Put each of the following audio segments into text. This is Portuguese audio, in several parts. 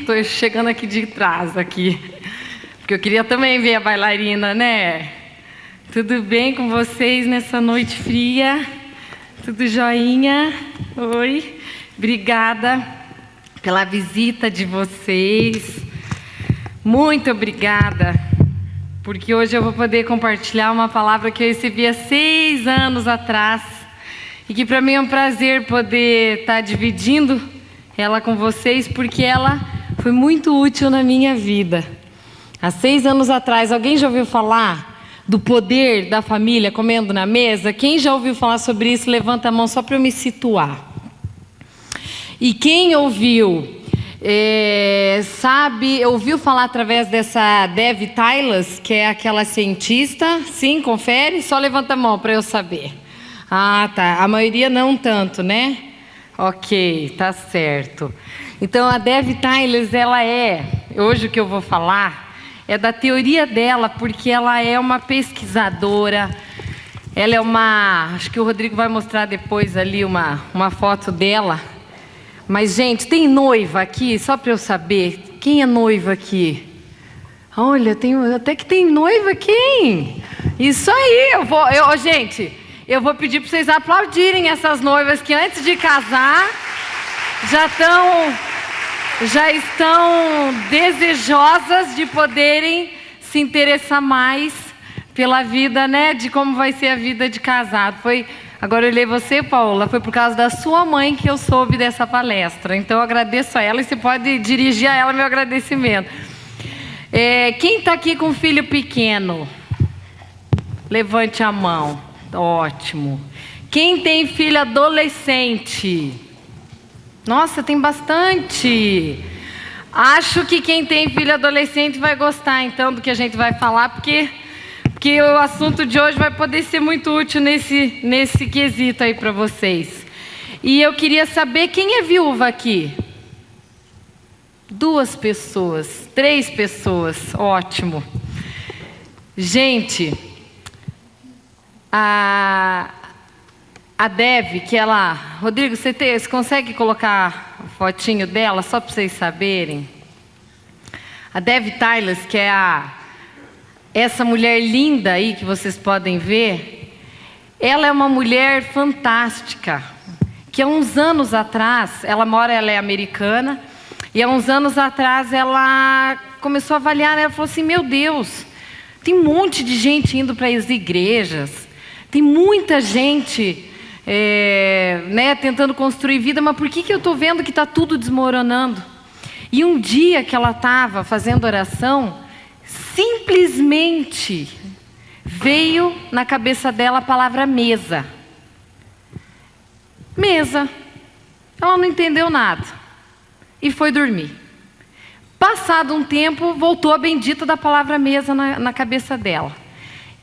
Tô chegando aqui de trás aqui, porque eu queria também ver a bailarina, né? Tudo bem com vocês nessa noite fria? Tudo joinha? Oi, obrigada pela visita de vocês. Muito obrigada, porque hoje eu vou poder compartilhar uma palavra que eu recebi há 6 anos atrás e que para mim é um prazer poder estar dividindo ela com vocês, porque ela foi muito útil na minha vida. Há 6 anos atrás, alguém já ouviu falar do poder da família comendo na mesa? Quem já ouviu falar sobre isso, levanta a mão só para eu me situar. E quem ouviu, ouviu falar através dessa Dev Tylas, que é aquela cientista? Sim, confere? Só levanta a mão para eu saber. Ah, tá. A maioria não tanto, né? Ok, tá certo. Então a Dev Tylas, hoje o que eu vou falar é da teoria dela, porque ela é uma pesquisadora, ela é acho que o Rodrigo vai mostrar depois ali uma foto dela. Mas, gente, tem noiva aqui? Só para eu saber, quem é noiva aqui? Olha, até que tem noiva aqui, hein? Isso aí, gente, eu vou pedir para vocês aplaudirem essas noivas que antes de casar já estão desejosas de poderem se interessar mais pela vida, né? De como vai ser a vida de casado. Agora eu olhei você, Paola, foi por causa da sua mãe que eu soube dessa palestra. Então eu agradeço a ela e você pode dirigir a ela meu agradecimento. Quem está aqui com filho pequeno? Levante a mão. Ótimo. Quem tem filho adolescente? Nossa, tem bastante. Acho que quem tem filho adolescente vai gostar então do que a gente vai falar, porque o assunto de hoje vai poder ser muito útil nesse quesito aí para vocês. E eu queria saber quem é viúva aqui. 2 pessoas, 3 pessoas, ótimo. Gente, a Dev, que ela... Rodrigo, você consegue colocar a fotinho dela, só para vocês saberem? A Dev Tylas, que é essa mulher linda aí que vocês podem ver, ela é uma mulher fantástica, que há uns anos atrás, ela é americana, e há uns anos atrás ela começou a avaliar, ela falou assim, meu Deus, tem um monte de gente indo para as igrejas, tem muita gente tentando construir vida, mas por que eu estou vendo que está tudo desmoronando? E um dia que ela estava fazendo oração, simplesmente veio na cabeça dela a palavra mesa. Mesa. Ela não entendeu nada e foi dormir. Passado um tempo, voltou a bendita da palavra mesa na cabeça dela.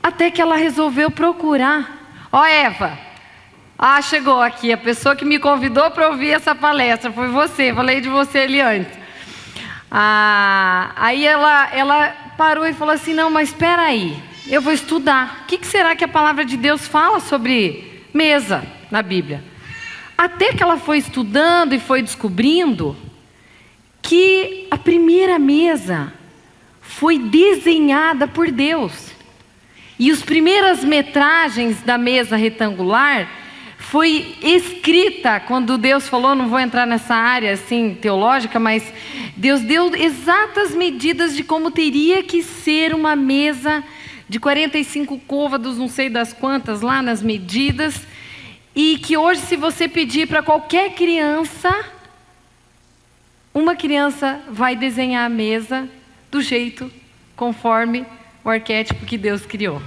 Até que ela resolveu procurar. Eva, chegou aqui a pessoa que me convidou para ouvir essa palestra, foi você, falei de você ali antes. Aí ela parou e falou assim, não, mas espera aí, eu vou estudar. O que será que a palavra de Deus fala sobre mesa na Bíblia? Até que ela foi estudando e foi descobrindo que a primeira mesa foi desenhada por Deus. E as primeiras metragens da mesa retangular foi escrita quando Deus falou, não vou entrar nessa área assim teológica, mas Deus deu exatas medidas de como teria que ser uma mesa de 45 côvados, não sei das quantas lá nas medidas, e que hoje se você pedir para qualquer criança, uma criança vai desenhar a mesa do jeito conforme o arquétipo que Deus criou.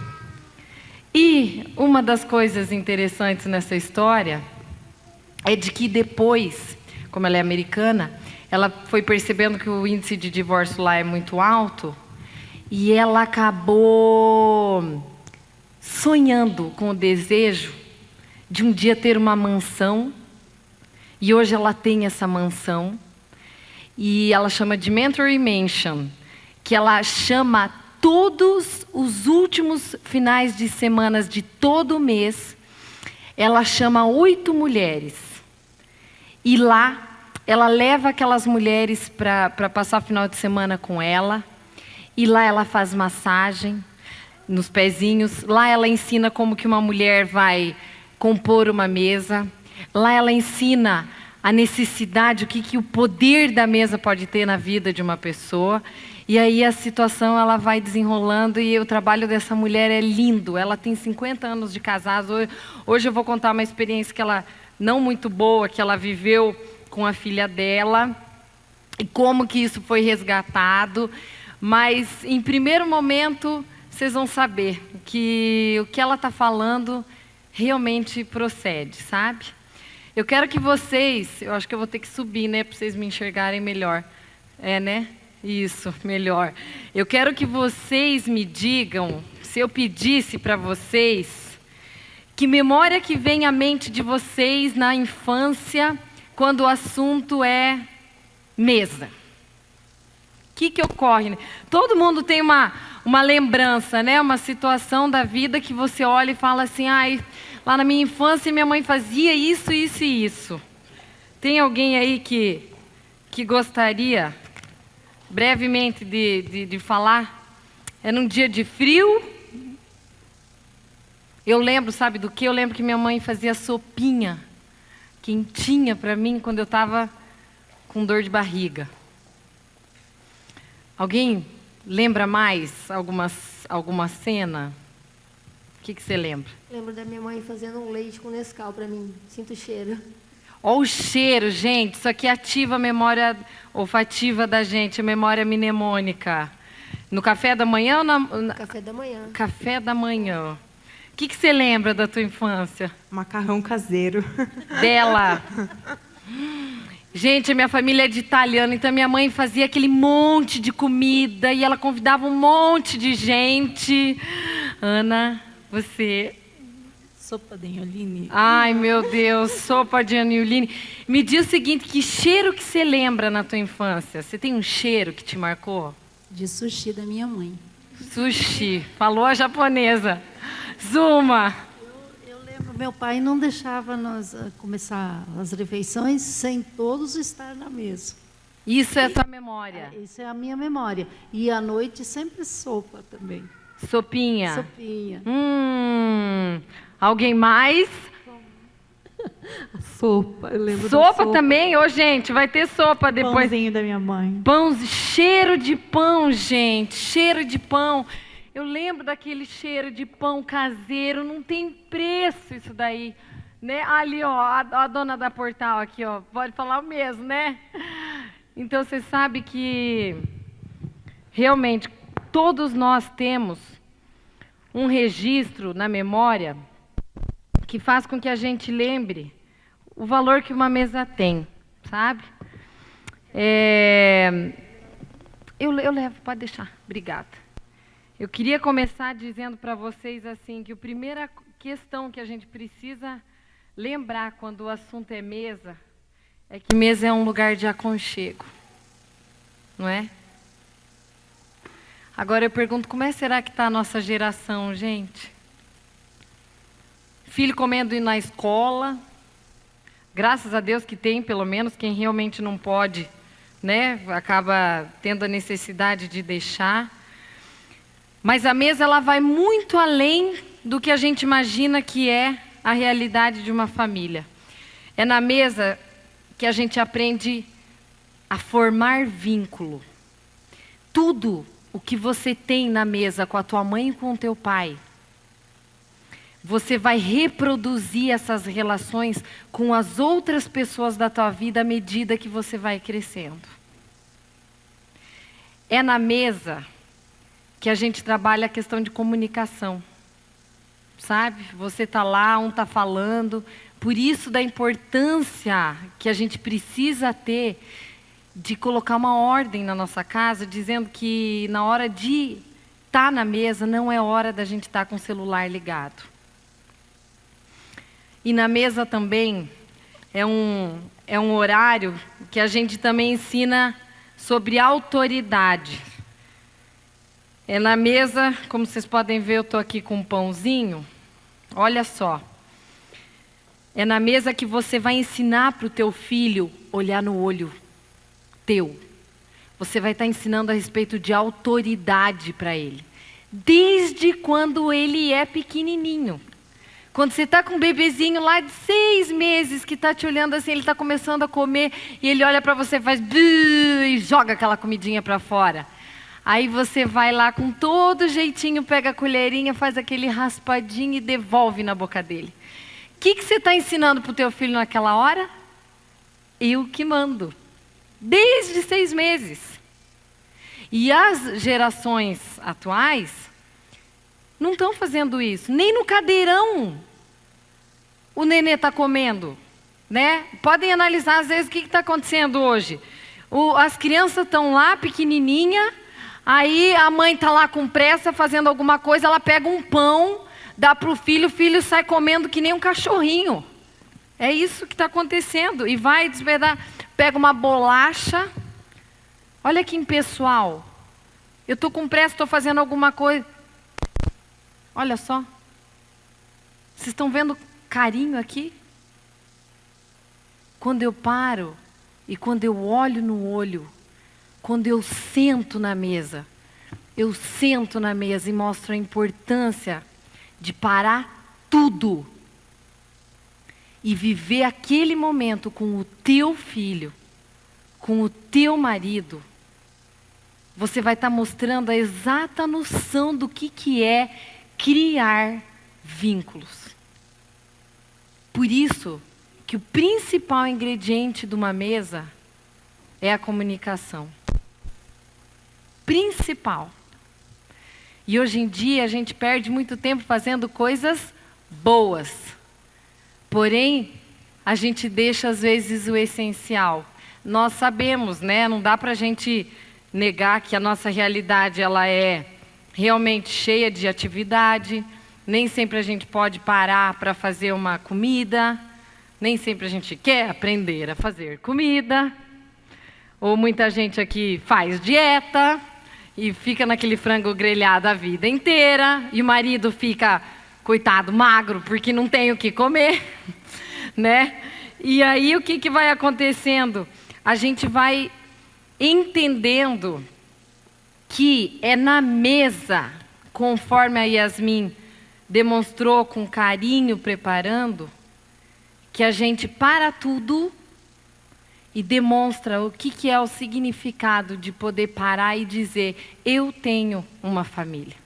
E uma das coisas interessantes nessa história é de que depois, como ela é americana, ela foi percebendo que o índice de divórcio lá é muito alto e ela acabou sonhando com o desejo de um dia ter uma mansão, e hoje ela tem essa mansão e ela chama de Mentoring Mansion, que ela chama todos os últimos finais de semanas de todo mês, ela chama 8 mulheres. E lá ela leva aquelas mulheres para passar o final de semana com ela. E lá ela faz massagem nos pezinhos. Lá ela ensina como que uma mulher vai compor uma mesa. Lá ela ensina a necessidade, o que o poder da mesa pode ter na vida de uma pessoa. E aí a situação ela vai desenrolando e o trabalho dessa mulher é lindo. Ela tem 50 anos de casado. Hoje eu vou contar uma experiência que ela não muito boa, que ela viveu com a filha dela e como que isso foi resgatado. Mas em primeiro momento vocês vão saber que o que ela está falando realmente procede, sabe? Eu quero que vocês, eu acho que eu vou ter que subir, né, para vocês me enxergarem melhor. É, né? Isso, melhor. Eu quero que vocês me digam, se eu pedisse para vocês, que memória que vem à mente de vocês na infância, quando o assunto é mesa. O que ocorre? Todo mundo tem uma lembrança, né? Uma situação da vida que você olha e fala assim, ai, lá na minha infância minha mãe fazia isso, isso e isso. Tem alguém aí que gostaria brevemente de falar? É num dia de frio. Eu lembro, sabe do que? Eu lembro que minha mãe fazia sopinha quentinha para mim quando eu estava com dor de barriga. Alguém lembra mais alguma cena? O que você lembra? Lembro da minha mãe fazendo um leite com Nescau para mim. Sinto o cheiro. Olha o cheiro, gente. Isso aqui ativa a memória olfativa da gente, a memória mnemônica. No café da manhã ou no café da manhã. Café da manhã. O que você lembra da tua infância? Macarrão caseiro. Dela. Gente, a minha família é de italiano, então minha mãe fazia aquele monte de comida e ela convidava um monte de gente. Ana, você... Sopa de anioline. Ai, meu Deus, sopa de anioline. Me diz o seguinte, que cheiro que você lembra na tua infância? Você tem um cheiro que te marcou? De sushi da minha mãe. Sushi. Falou a japonesa. Zuma. Eu lembro, meu pai não deixava nós começar as refeições sem todos estar na mesa. Isso é a tua memória? Isso é a minha memória. E à noite sempre sopa também. Sopinha? Sopinha. Alguém mais? A sopa, eu lembro sopa da sopa também? Ô, gente, vai ter sopa depois. Pãozinho da minha mãe. Pão, cheiro de pão, gente. Cheiro de pão. Eu lembro daquele cheiro de pão caseiro. Não tem preço isso daí. Né? Ali, ó, a dona da Portal aqui, ó. Pode falar o mesmo, né? Então, você sabe que realmente todos nós temos um registro na memória que faz com que a gente lembre o valor que uma mesa tem, sabe? Eu levo, pode deixar, obrigada. Eu queria começar dizendo para vocês assim, que a primeira questão que a gente precisa lembrar quando o assunto é mesa, é que mesa é um lugar de aconchego, não é? Agora eu pergunto, como será que está a nossa geração, gente? Filho comendo na escola, graças a Deus que tem, pelo menos, quem realmente não pode, né, acaba tendo a necessidade de deixar. Mas a mesa ela vai muito além do que a gente imagina que é a realidade de uma família. É na mesa que a gente aprende a formar vínculo. Tudo o que você tem na mesa com a tua mãe e com o teu pai, você vai reproduzir essas relações com as outras pessoas da tua vida à medida que você vai crescendo. É na mesa que a gente trabalha a questão de comunicação. Sabe? Você está lá, um está falando. Por isso da importância que a gente precisa ter de colocar uma ordem na nossa casa, dizendo que na hora de estar na mesa, não é hora da gente estar com o celular ligado. E na mesa também é um horário que a gente também ensina sobre autoridade. É na mesa, como vocês podem ver, eu estou aqui com um pãozinho. Olha só. É na mesa que você vai ensinar para o teu filho olhar no olho teu. Você vai estar ensinando a respeito de autoridade para ele. Desde quando ele é pequenininho. Quando você está com um bebezinho lá de 6 meses que está te olhando assim, ele está começando a comer e ele olha para você, faz e joga aquela comidinha para fora. Aí você vai lá com todo jeitinho, pega a colherinha, faz aquele raspadinho e devolve na boca dele. O que você está ensinando para o teu filho naquela hora? Eu que mando. Desde 6 meses. E as gerações atuais não estão fazendo isso. Nem no cadeirão o nenê está comendo, né? Podem analisar às vezes o que está acontecendo hoje. As crianças estão lá pequenininha, aí a mãe está lá com pressa fazendo alguma coisa, ela pega um pão, dá para o filho sai comendo que nem um cachorrinho. É isso que está acontecendo. E vai despedaçar, pega uma bolacha. Olha que impessoal. Eu estou com pressa, estou fazendo alguma coisa. Olha só. Vocês estão vendo carinho aqui? Quando eu paro e quando eu olho no olho, quando eu sento na mesa e mostro a importância de parar tudo e viver aquele momento com o teu filho, com o teu marido, você vai estar mostrando a exata noção do que é criar vínculos. Por isso que o principal ingrediente de uma mesa é a comunicação. Principal. E hoje em dia a gente perde muito tempo fazendo coisas boas. Porém, a gente deixa às vezes o essencial. Nós sabemos, né? Não dá para a gente negar que a nossa realidade ela é realmente cheia de atividade. Nem sempre a gente pode parar para fazer uma comida. Nem sempre a gente quer aprender a fazer comida. Ou muita gente aqui faz dieta e fica naquele frango grelhado a vida inteira. E o marido fica, coitado, magro, porque não tem o que comer, né? E aí o que vai acontecendo? A gente vai entendendo que é na mesa, conforme a Yasmin demonstrou com carinho preparando, que a gente para tudo e demonstra o que é o significado de poder parar e dizer, eu tenho uma família.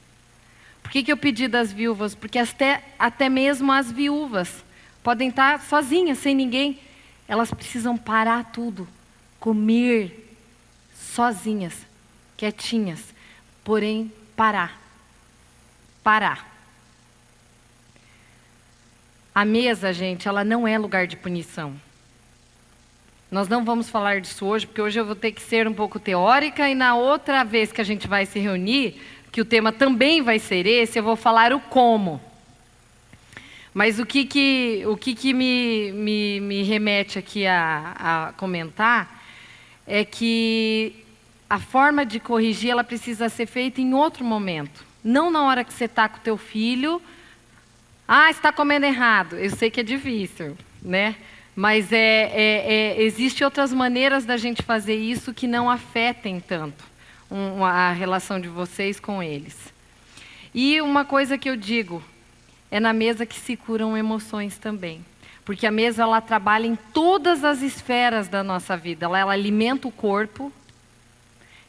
Por que eu pedi das viúvas? Porque até mesmo as viúvas podem estar sozinhas, sem ninguém. Elas precisam parar tudo, comer sozinhas, quietinhas, porém parar. Parar. A mesa, gente, ela não é lugar de punição. Nós não vamos falar disso hoje, porque hoje eu vou ter que ser um pouco teórica, e na outra vez que a gente vai se reunir, que o tema também vai ser esse, eu vou falar o como. Mas o que me remete aqui a comentar é que a forma de corrigir ela precisa ser feita em outro momento. Não na hora que você está com o teu filho. Ah, você está comendo errado. Eu sei que é difícil, né? Mas existem outras maneiras da gente fazer isso que não afetem tanto a relação de vocês com eles. E uma coisa que eu digo, é na mesa que se curam emoções também. Porque a mesa ela trabalha em todas as esferas da nossa vida. Ela alimenta o corpo.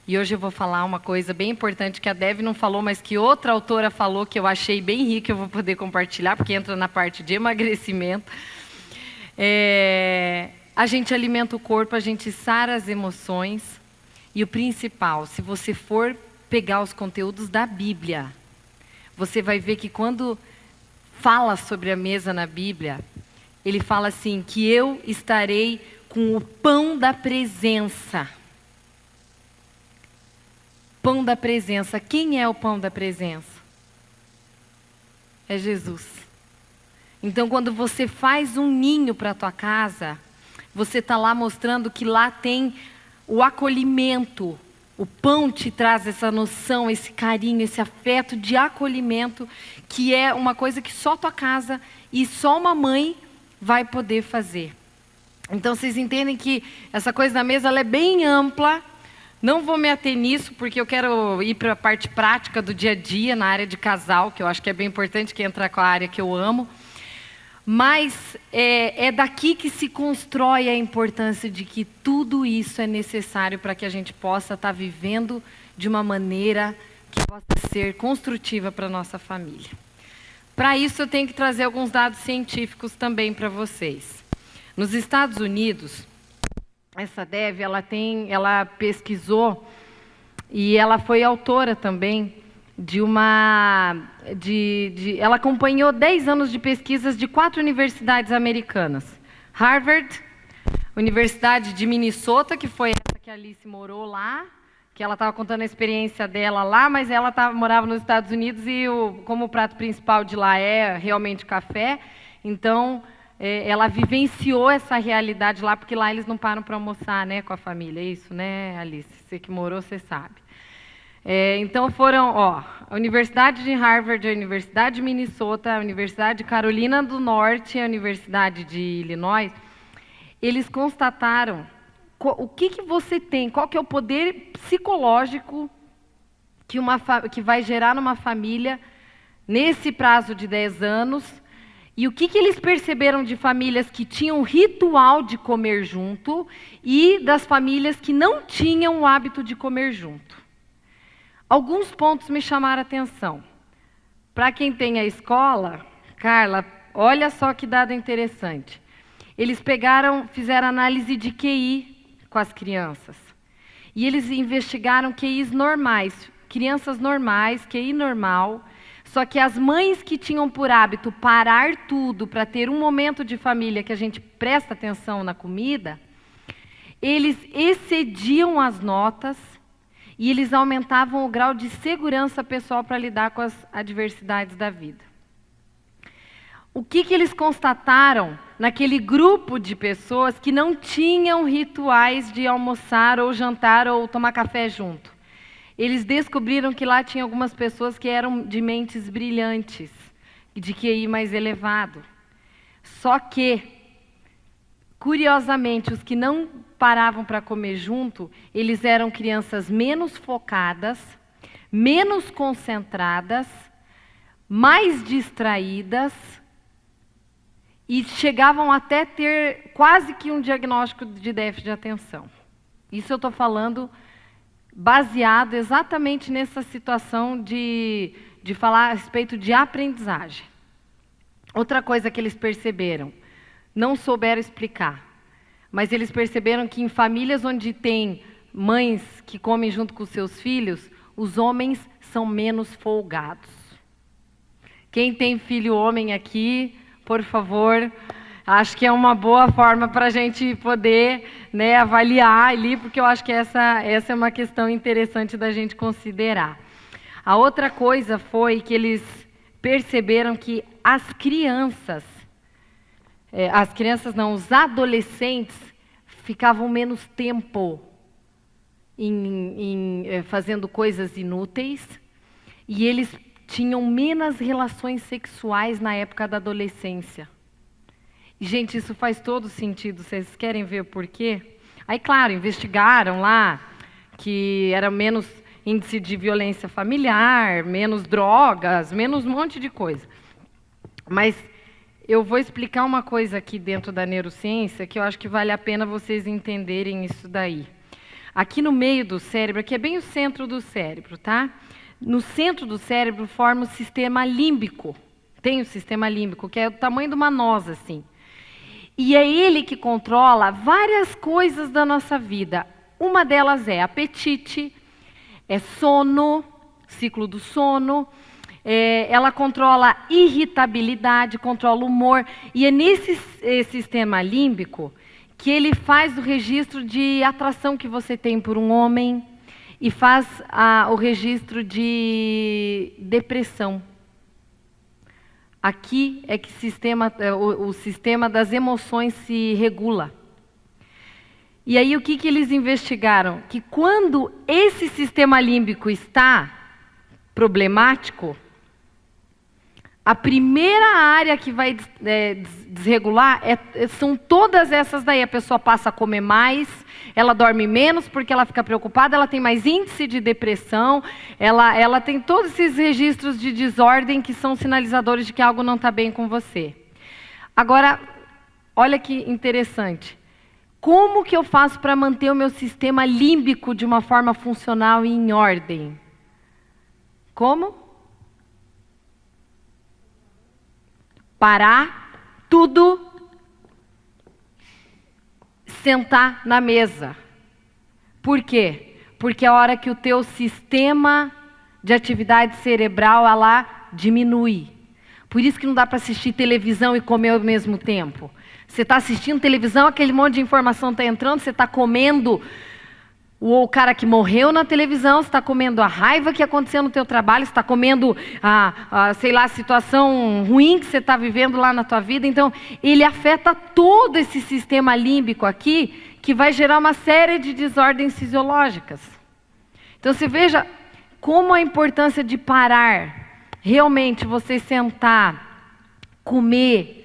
E hoje eu vou falar uma coisa bem importante que a Dev não falou, mas que outra autora falou, que eu achei bem rica, eu vou poder compartilhar, porque entra na parte de emagrecimento. A gente alimenta o corpo, a gente sara as emoções. E o principal, se você for pegar os conteúdos da Bíblia, você vai ver que quando fala sobre a mesa na Bíblia, ele fala assim, que eu estarei com o pão da presença. Pão da presença. Quem é o pão da presença? É Jesus. Então, quando você faz um ninho para a tua casa, você está lá mostrando que lá tem o acolhimento. O pão te traz essa noção, esse carinho, esse afeto de acolhimento, que é uma coisa que só tua casa e só uma mãe vai poder fazer. Então, vocês entendem que essa coisa da mesa ela é bem ampla. Não vou me ater nisso, porque eu quero ir para a parte prática do dia a dia, na área de casal, que eu acho que é bem importante, que entra com a área que eu amo. Mas é daqui que se constrói a importância de que tudo isso é necessário para que a gente possa estar vivendo de uma maneira que possa ser construtiva para a nossa família. Para isso, eu tenho que trazer alguns dados científicos também para vocês. Nos Estados Unidos, essa Dev, ela pesquisou e ela foi autora também de ela acompanhou 10 anos de pesquisas de 4 universidades americanas. Harvard, Universidade de Minnesota, que foi essa que a Alice morou lá, que ela estava contando a experiência dela lá, mas ela morava nos Estados Unidos e como o prato principal de lá é realmente café, então ela vivenciou essa realidade lá, porque lá eles não param para almoçar, né, com a família. É isso, né, Alice? Você que morou, você sabe. Então foram, a Universidade de Harvard, a Universidade de Minnesota, a Universidade de Carolina do Norte, a Universidade de Illinois, eles constataram o que você tem, qual que é o poder psicológico que vai gerar numa família nesse prazo de 10 anos, e o que eles perceberam de famílias que tinham ritual de comer junto e das famílias que não tinham o hábito de comer junto. Alguns pontos me chamaram a atenção. Para quem tem a escola, Carla, olha só que dado interessante. Eles fizeram análise de QI com as crianças. E eles investigaram QIs normais, crianças normais, QI normal. Só que as mães que tinham por hábito parar tudo para ter um momento de família que a gente presta atenção na comida, eles excediam as notas e eles aumentavam o grau de segurança pessoal para lidar com as adversidades da vida. O que eles constataram naquele grupo de pessoas que não tinham rituais de almoçar ou jantar ou tomar café junto? Eles descobriram que lá tinha algumas pessoas que eram de mentes brilhantes, de QI mais elevado. Só que, curiosamente, os que não paravam para comer junto, eles eram crianças menos focadas, menos concentradas, mais distraídas e chegavam até ter quase que um diagnóstico de déficit de atenção. Isso eu estou falando baseado exatamente nessa situação de falar a respeito de aprendizagem. Outra coisa que eles perceberam, não souberam explicar, mas eles perceberam que em famílias onde tem mães que comem junto com seus filhos, os homens são menos folgados. Quem tem filho homem aqui, por favor, acho que é uma boa forma para a gente poder, né, avaliar ali, porque eu acho que essa é uma questão interessante da gente considerar. A outra coisa foi que eles perceberam que os adolescentes ficavam menos tempo fazendo coisas inúteis e eles tinham menos relações sexuais na época da adolescência. E, gente, isso faz todo sentido. Vocês querem ver por quê? Aí, claro, investigaram lá que era menos índice de violência familiar, menos drogas, menos um monte de coisa. Mas eu vou explicar uma coisa aqui dentro da neurociência que eu acho que vale a pena vocês entenderem isso daí. Aqui no meio do cérebro, aqui é bem o centro do cérebro, tá? No centro do cérebro forma o sistema límbico. Tem o sistema límbico, que é do tamanho de uma noz, assim. E é ele que controla várias coisas da nossa vida. Uma delas é apetite, é sono, ciclo do sono, ela controla irritabilidade, controla o humor. E é nesse sistema límbico que ele faz o registro de atração que você tem por um homem e faz o registro de depressão. Aqui é que o sistema das emoções se regula. E aí o que eles investigaram? Que quando esse sistema límbico está problemático, a primeira área que vai desregular são todas essas daí. A pessoa passa a comer mais, ela dorme menos porque ela fica preocupada, ela tem mais índice de depressão, ela tem todos esses registros de desordem que são sinalizadores de que algo não está bem com você. Agora, olha que interessante. Como que eu faço para manter o meu sistema límbico de uma forma funcional e em ordem? Como? Parar tudo, sentar na mesa. Por quê? Porque é a hora que o teu sistema de atividade cerebral ela diminui. Por isso que não dá para assistir televisão e comer ao mesmo tempo. Você está assistindo televisão, aquele monte de informação está entrando, você está comendo o cara que morreu na televisão, você está comendo a raiva que aconteceu no teu trabalho, você está comendo sei lá, a situação ruim que você está vivendo lá na tua vida. Então, ele afeta todo esse sistema límbico aqui, que vai gerar uma série de desordens fisiológicas. Então, você veja como a importância de parar, realmente você sentar, comer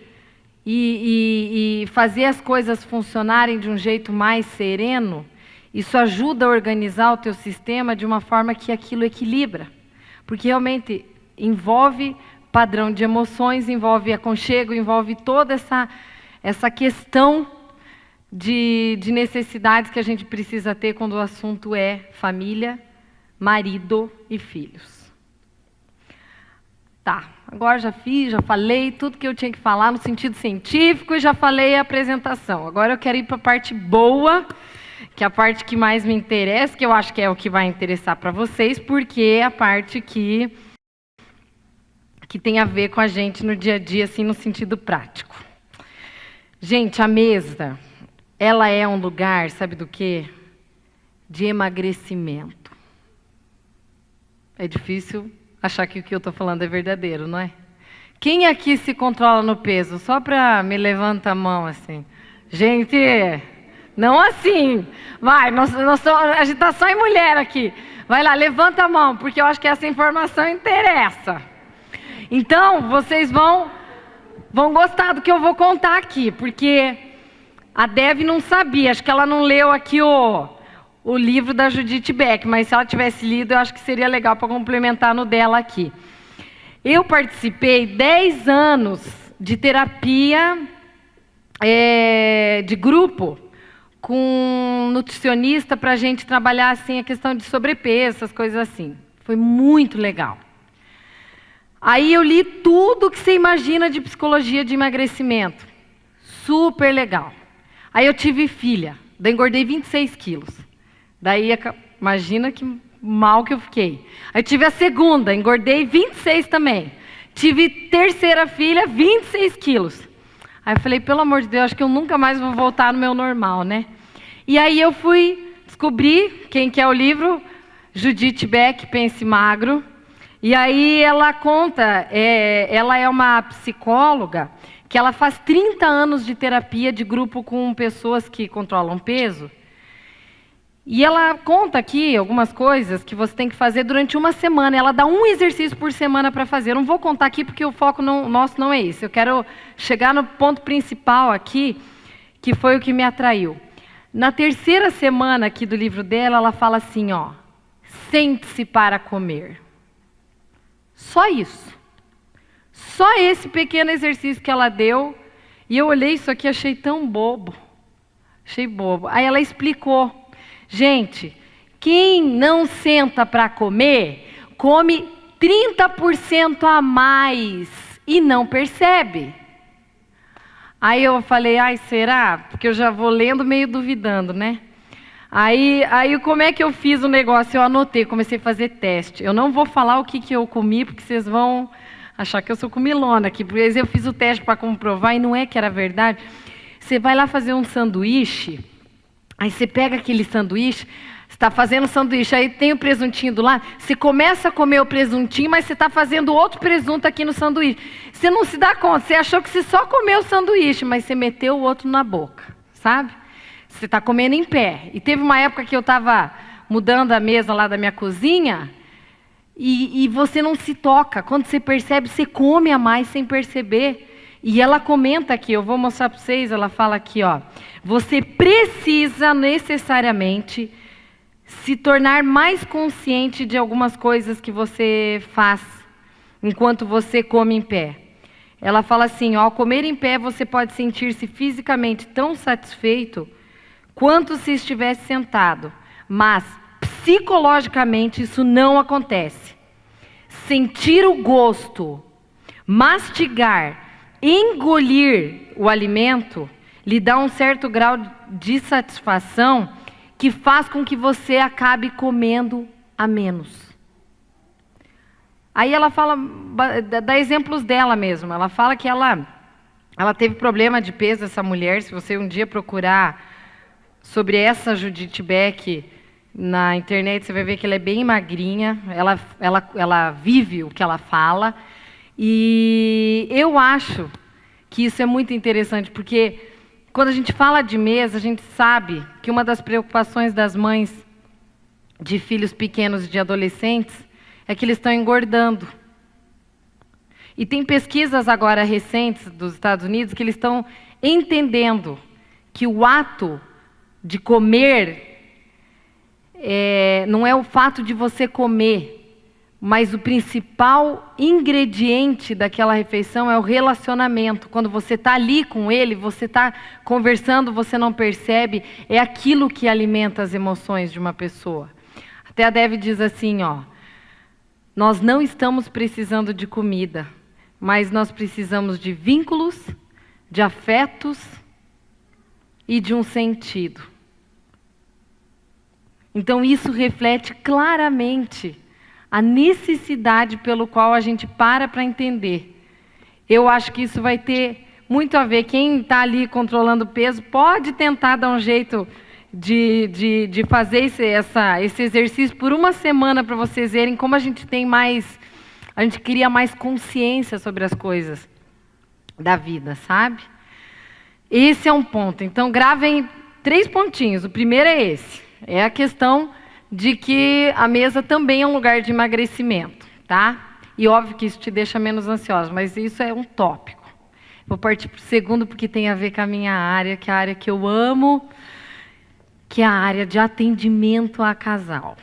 e fazer as coisas funcionarem de um jeito mais sereno. Isso ajuda a organizar o teu sistema de uma forma que aquilo equilibra. Porque realmente envolve padrão de emoções, envolve aconchego, envolve toda essa questão de necessidades que a gente precisa ter quando o assunto é família, marido e filhos. Tá, agora já falei tudo que eu tinha que falar no sentido científico e já falei a apresentação. Agora eu quero ir para a parte boa, que é a parte que mais me interessa, que eu acho que é o que vai interessar para vocês, porque é a parte que tem a ver com a gente no dia a dia, assim, no sentido prático. Gente, a mesa, ela é um lugar, sabe do quê? De emagrecimento. É difícil achar que o que eu estou falando é verdadeiro, não é? Quem aqui se controla no peso? Só para me levanta a mão, assim. Gente... Não assim. Vai, a gente está só em mulher aqui. Vai lá, levanta a mão, porque eu acho que essa informação interessa. Então, vocês vão gostar do que eu vou contar aqui, porque a Dev não sabia, acho que ela não leu aqui o livro da Judith Beck, mas se ela tivesse lido, eu acho que seria legal para complementar no dela aqui. Eu participei 10 anos de terapia de grupo, com nutricionista para a gente trabalhar assim, a questão de sobrepeso, essas coisas assim. Foi muito legal. Aí eu li tudo que você imagina de psicologia de emagrecimento. Super legal. Aí eu tive filha, daí engordei 26 quilos. Daí, imagina que mal que eu fiquei. Aí tive a segunda, engordei 26 também. Tive terceira filha, 26 quilos. Aí eu falei, pelo amor de Deus, acho que eu nunca mais vou voltar no meu normal, né? E aí eu fui descobrir quem que é o livro, Judith Beck, Pense Magro. E aí ela conta, ela é uma psicóloga, que ela faz 30 anos de terapia de grupo com pessoas que controlam peso. E ela conta aqui algumas coisas que você tem que fazer durante uma semana. Ela dá um exercício por semana para fazer. Eu não vou contar aqui porque o foco nosso não é esse. Eu quero chegar no ponto principal aqui, que foi o que me atraiu. Na terceira semana aqui do livro dela, ela fala assim, ó, sente-se para comer. Só isso. Só esse pequeno exercício que ela deu. E eu olhei isso aqui e achei tão bobo. Achei bobo. Aí ela explicou. Gente, quem não senta para comer, come 30% a mais e não percebe. Aí eu falei, ai, será? Porque eu já vou lendo meio duvidando, né? Aí como é que eu fiz o negócio? Eu anotei, comecei a fazer teste. Eu não vou falar o que eu comi, porque vocês vão achar que eu sou comilona aqui. Por exemplo, eu fiz o teste para comprovar e não é que era verdade. Você vai lá fazer um sanduíche... Aí você pega aquele sanduíche, você está fazendo sanduíche, aí tem o presuntinho do lado, você começa a comer o presuntinho, mas você está fazendo outro presunto aqui no sanduíche. Você não se dá conta, você achou que você só comeu o sanduíche, mas você meteu o outro na boca, sabe? Você está comendo em pé. E teve uma época que eu estava mudando a mesa lá da minha cozinha, e você não se toca. Quando você percebe, você come a mais sem perceber. E ela comenta aqui, eu vou mostrar para vocês, ela fala aqui, ó. Você precisa necessariamente se tornar mais consciente de algumas coisas que você faz enquanto você come em pé. Ela fala assim, ó, ao comer em pé você pode sentir-se fisicamente tão satisfeito quanto se estivesse sentado, mas psicologicamente isso não acontece. Sentir o gosto, mastigar, engolir o alimento lhe dá um certo grau de satisfação que faz com que você acabe comendo a menos. Aí ela fala, dá exemplos dela mesma. Ela fala que ela teve problema de peso, essa mulher. Se você um dia procurar sobre essa Judith Beck na internet, você vai ver que ela é bem magrinha. Ela vive o que ela fala. E eu acho que isso é muito interessante, porque quando a gente fala de mesa, a gente sabe que uma das preocupações das mães de filhos pequenos e de adolescentes é que eles estão engordando. E tem pesquisas agora recentes dos Estados Unidos que eles estão entendendo que o ato de comer não é o fato de você comer, mas o principal ingrediente daquela refeição é o relacionamento. Quando você está ali com ele, você está conversando, você não percebe, é aquilo que alimenta as emoções de uma pessoa. Até a Dev diz assim, ó, nós não estamos precisando de comida, mas nós precisamos de vínculos, de afetos e de um sentido. Então isso reflete claramente a necessidade pelo qual a gente para entender. Eu acho que isso vai ter muito a ver. Quem está ali controlando o peso pode tentar dar um jeito de fazer esse exercício por uma semana para vocês verem como a gente cria mais consciência sobre as coisas da vida, sabe? Esse é um ponto. Então gravem 3 pontinhos. O primeiro é esse. É a questão de que a mesa também é um lugar de emagrecimento, tá? E óbvio que isso te deixa menos ansiosa, mas isso é um tópico. Vou partir para o segundo, porque tem a ver com a minha área, que é a área que eu amo, que é a área de atendimento a casal.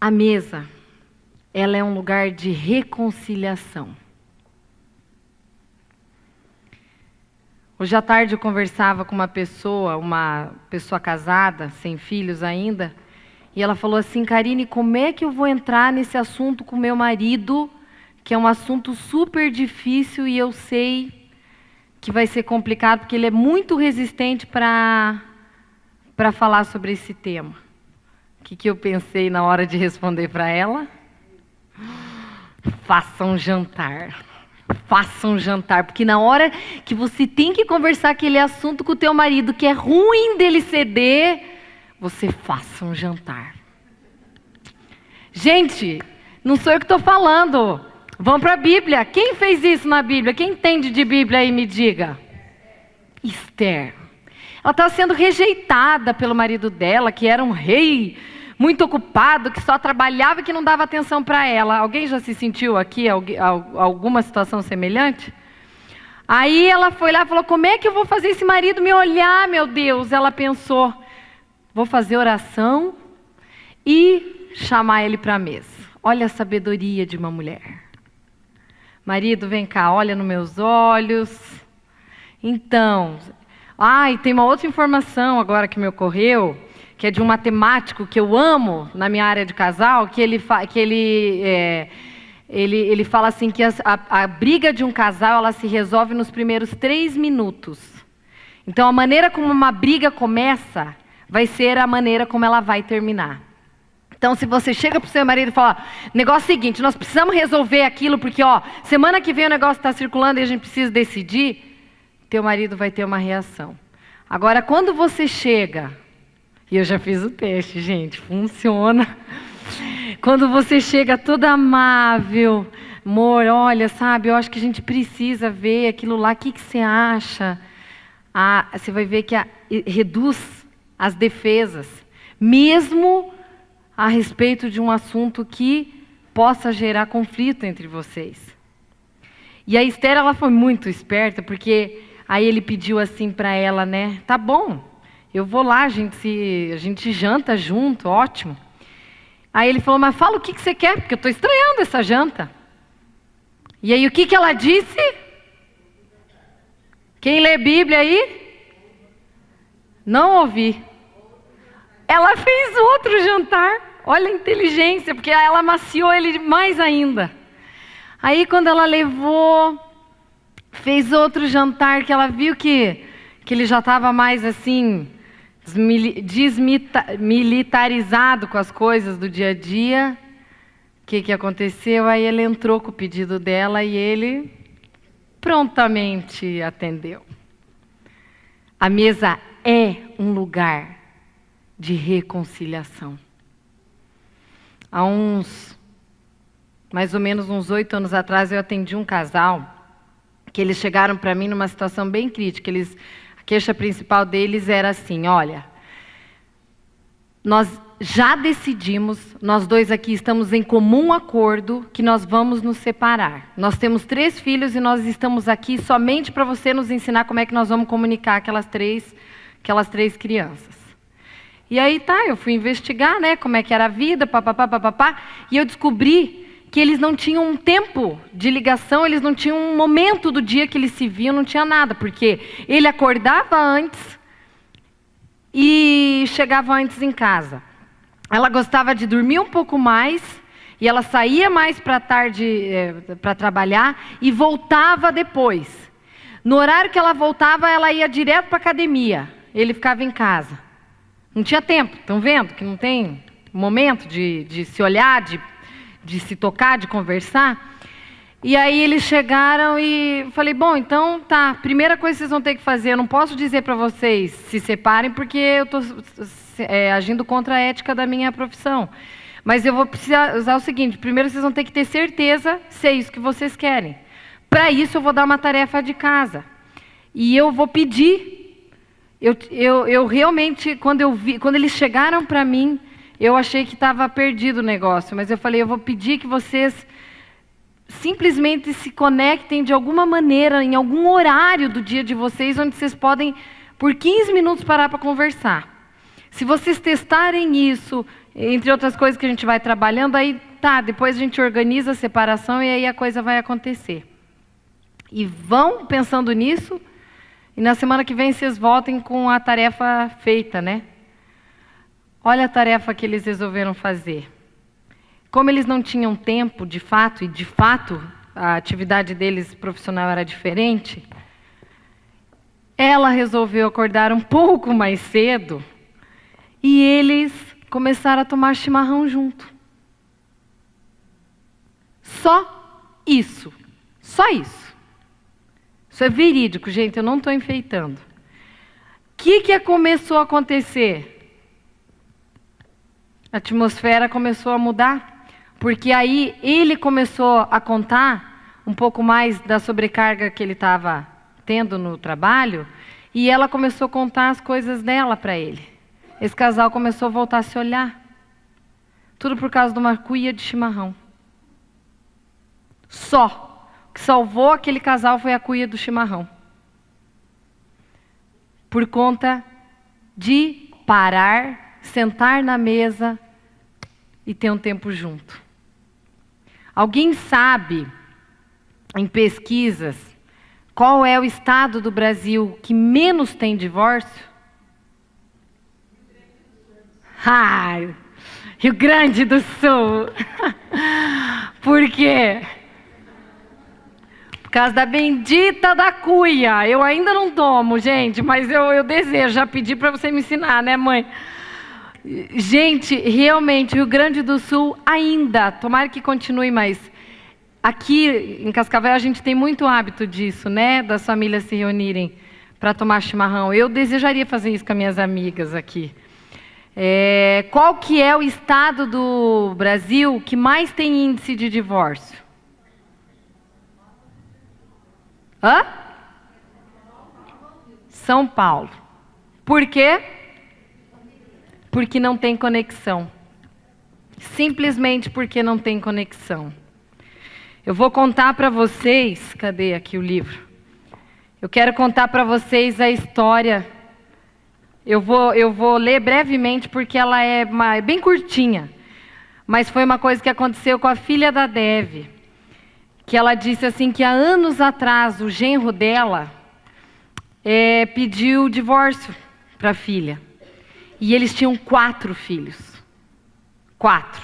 A mesa, ela é um lugar de reconciliação. Hoje à tarde eu conversava com uma pessoa casada, sem filhos ainda, e ela falou assim, Karine, como é que eu vou entrar nesse assunto com meu marido, que é um assunto super difícil e eu sei que vai ser complicado, porque ele é muito resistente para falar sobre esse tema. O que eu pensei na hora de responder para ela? Faça um jantar. Faça um jantar, porque na hora que você tem que conversar aquele assunto com o teu marido, que é ruim dele ceder, você faça um jantar. Gente, não sou eu que estou falando. Vamos para a Bíblia. Quem fez isso na Bíblia? Quem entende de Bíblia aí, me diga. Esther. Ela estava sendo rejeitada pelo marido dela, que era um rei muito ocupado, que só trabalhava e que não dava atenção para ela. Alguém já se sentiu aqui alguma situação semelhante? Aí ela foi lá e falou, como é que eu vou fazer esse marido me olhar, meu Deus? Ela pensou, vou fazer oração e chamar ele para a mesa. Olha a sabedoria de uma mulher. Marido, vem cá, olha nos meus olhos. Então, e tem uma outra informação agora que me ocorreu, que é de um matemático que eu amo na minha área de casal, que ele fala assim que a briga de um casal ela se resolve nos primeiros 3 minutos. Então a maneira como uma briga começa vai ser a maneira como ela vai terminar. Então se você chega para o seu marido e fala, negócio seguinte, nós precisamos resolver aquilo porque semana que vem o negócio está circulando e a gente precisa decidir, teu marido vai ter uma reação. Agora quando você chega, e eu já fiz o teste, gente, funciona. Quando você chega toda amável, amor, olha, sabe, eu acho que a gente precisa ver aquilo lá, o que você acha? Você vai ver que reduz as defesas. mesmo a respeito de um assunto que possa gerar conflito entre vocês. E a Esther, ela foi muito esperta, porque aí ele pediu assim para ela, né? Tá bom, eu vou lá, a gente janta junto, ótimo. Aí ele falou, mas fala o que você quer, porque eu estou estranhando essa janta. E aí o que ela disse? Quem lê Bíblia aí? Não ouvi. Ela fez outro jantar. Olha a inteligência, porque ela amaciou ele mais ainda. Aí quando ela levou, fez outro jantar, que ela viu que ele já estava mais assim, desmilitarizado com as coisas do dia a dia. O que aconteceu? Aí ele entrou com o pedido dela e ele prontamente atendeu. A mesa é um lugar de reconciliação. Há mais ou menos uns 8 anos atrás, eu atendi um casal que eles chegaram para mim numa situação bem crítica. A queixa principal deles era assim, olha, nós já decidimos, nós dois aqui estamos em comum acordo que nós vamos nos separar. Nós temos 3 filhos e nós estamos aqui somente para você nos ensinar como é que nós vamos comunicar aquelas três crianças. E aí eu fui investigar, né, como é que era a vida, papapá, e eu descobri que eles não tinham um tempo de ligação, eles não tinham um momento do dia que eles se viam, não tinha nada, porque ele acordava antes e chegava antes em casa. Ela gostava de dormir um pouco mais, e ela saía mais para tarde para trabalhar e voltava depois. No horário que ela voltava, ela ia direto para a academia, ele ficava em casa. Não tinha tempo, estão vendo que não tem momento de se olhar, de se tocar, de conversar? E aí eles chegaram e falei, bom, então tá, primeira coisa que vocês vão ter que fazer, eu não posso dizer para vocês se separem porque eu estou agindo contra a ética da minha profissão. Mas eu vou precisar usar o seguinte, primeiro vocês vão ter que ter certeza se é isso que vocês querem. Para isso eu vou dar uma tarefa de casa. E eu vou pedir. Eu realmente, quando eles chegaram para mim, eu achei que estava perdido o negócio, mas eu falei, eu vou pedir que vocês simplesmente se conectem de alguma maneira, em algum horário do dia de vocês, onde vocês podem, por 15 minutos, parar para conversar. Se vocês testarem isso, entre outras coisas que a gente vai trabalhando, aí depois a gente organiza a separação e aí a coisa vai acontecer. E vão pensando nisso, e na semana que vem vocês voltem com a tarefa feita, né? Olha a tarefa que eles resolveram fazer. Como eles não tinham tempo, de fato, e de fato a atividade deles profissional era diferente, ela resolveu acordar um pouco mais cedo e eles começaram a tomar chimarrão junto. Só isso. Só isso. Isso é verídico, gente, eu não estou enfeitando. O que começou a acontecer? A atmosfera começou a mudar, porque aí ele começou a contar um pouco mais da sobrecarga que ele estava tendo no trabalho, e ela começou a contar as coisas dela para ele. Esse casal começou a voltar a se olhar. Tudo por causa de uma cuia de chimarrão. Só. O que salvou aquele casal foi a cuia do chimarrão. Por conta de parar, sentar na mesa e ter um tempo junto. Alguém sabe, em pesquisas, qual é o estado do Brasil que menos tem divórcio? Rio Grande do Sul. Por quê? Por causa da bendita da cuia. Eu ainda não tomo, gente, mas eu desejo. Já pedi para você me ensinar, né, mãe? Gente, realmente, Rio Grande do Sul ainda, tomara que continue, mas aqui em Cascavel a gente tem muito hábito disso, né? Das famílias se reunirem para tomar chimarrão. Eu desejaria fazer isso com as minhas amigas aqui. Qual que é o estado do Brasil que mais tem índice de divórcio? São Paulo. Por quê? porque não tem conexão. Simplesmente porque não tem conexão. Eu vou contar para vocês, cadê aqui o livro? Eu quero contar para vocês a história. Eu vou ler brevemente porque ela é bem curtinha. Mas foi uma coisa que aconteceu com a filha da Dev. Que ela disse assim que há anos atrás o genro dela pediu divórcio para a filha. E eles tinham 4 filhos. 4.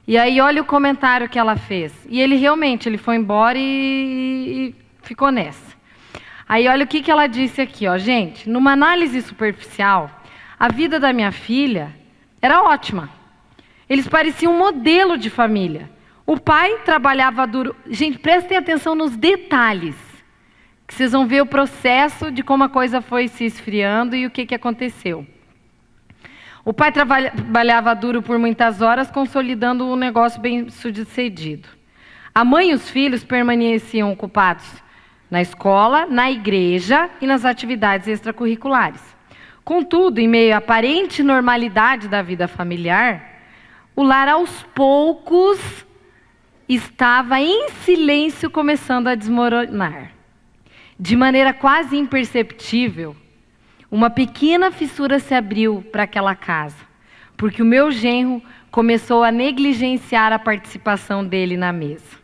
E aí olha o comentário que ela fez. E ele realmente, foi embora e ficou nessa. Aí olha o que ela disse aqui, ó. Gente, numa análise superficial, a vida da minha filha era ótima. Eles pareciam um modelo de família. O pai trabalhava duro. Gente, prestem atenção nos detalhes, que vocês vão ver o processo de como a coisa foi se esfriando e o que aconteceu. O pai trabalhava duro por muitas horas, consolidando um negócio bem sucedido. A mãe e os filhos permaneciam ocupados na escola, na igreja e nas atividades extracurriculares. Contudo, em meio à aparente normalidade da vida familiar, o lar aos poucos estava em silêncio começando a desmoronar. De maneira quase imperceptível, uma pequena fissura se abriu para aquela casa, porque o meu genro começou a negligenciar a participação dele na mesa.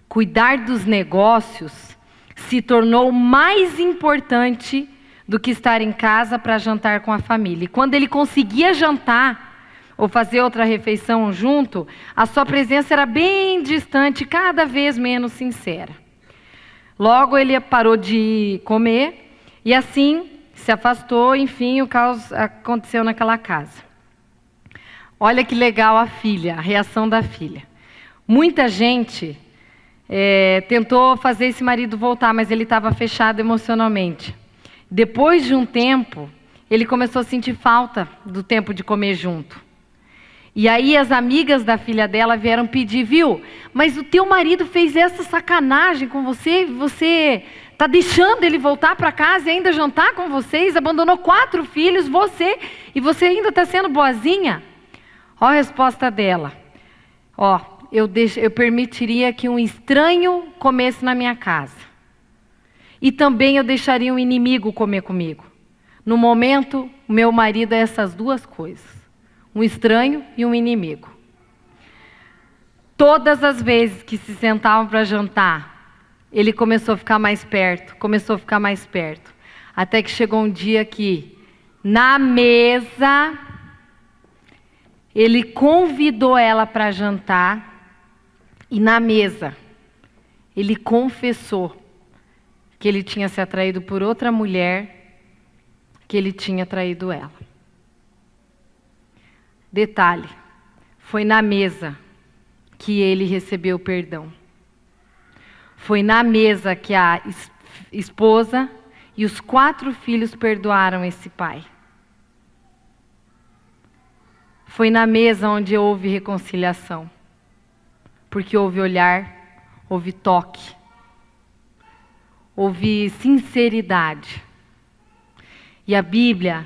Cuidar dos negócios se tornou mais importante do que estar em casa para jantar com a família. E quando ele conseguia jantar ou fazer outra refeição junto, a sua presença era bem distante, cada vez menos sincera. Logo ele parou de comer e assim se afastou, enfim, o caos aconteceu naquela casa. Olha que legal a reação da filha. Muita gente tentou fazer esse marido voltar, mas ele estava fechado emocionalmente. Depois de um tempo, ele começou a sentir falta do tempo de comer junto. E aí as amigas da filha dela vieram pedir, viu? Mas o teu marido fez essa sacanagem com você, você está deixando ele voltar para casa e ainda jantar com vocês, abandonou 4 filhos, e você ainda está sendo boazinha? Olha a resposta dela. Eu permitiria que um estranho comesse na minha casa. E também eu deixaria um inimigo comer comigo. No momento, o meu marido é essas 2 coisas. Um estranho e um inimigo. Todas as vezes que se sentavam para jantar, ele começou a ficar mais perto, até que chegou um dia que, na mesa, ele convidou ela para jantar, e na mesa, ele confessou que ele tinha se atraído por outra mulher, que ele tinha traído ela. Detalhe, foi na mesa que ele recebeu perdão. Foi na mesa que a esposa e os 4 filhos perdoaram esse pai. Foi na mesa onde houve reconciliação. Porque houve olhar, houve toque, houve sinceridade. E a Bíblia,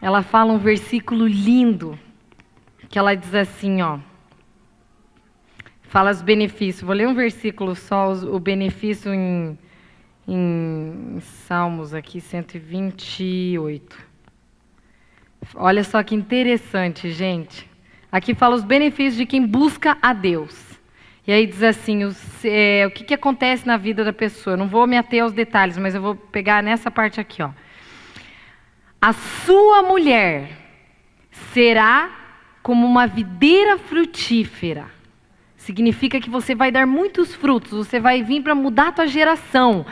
ela fala um versículo lindo, que ela diz assim, fala os benefícios. Vou ler um versículo só, o benefício em Salmos aqui, 128. Olha só que interessante, gente. Aqui fala os benefícios de quem busca a Deus. E aí diz assim, o que acontece na vida da pessoa. Eu não vou me ater aos detalhes, mas eu vou pegar nessa parte aqui, A sua mulher será como uma videira frutífera. Significa que você vai dar muitos frutos, você vai vir para mudar a tua geração.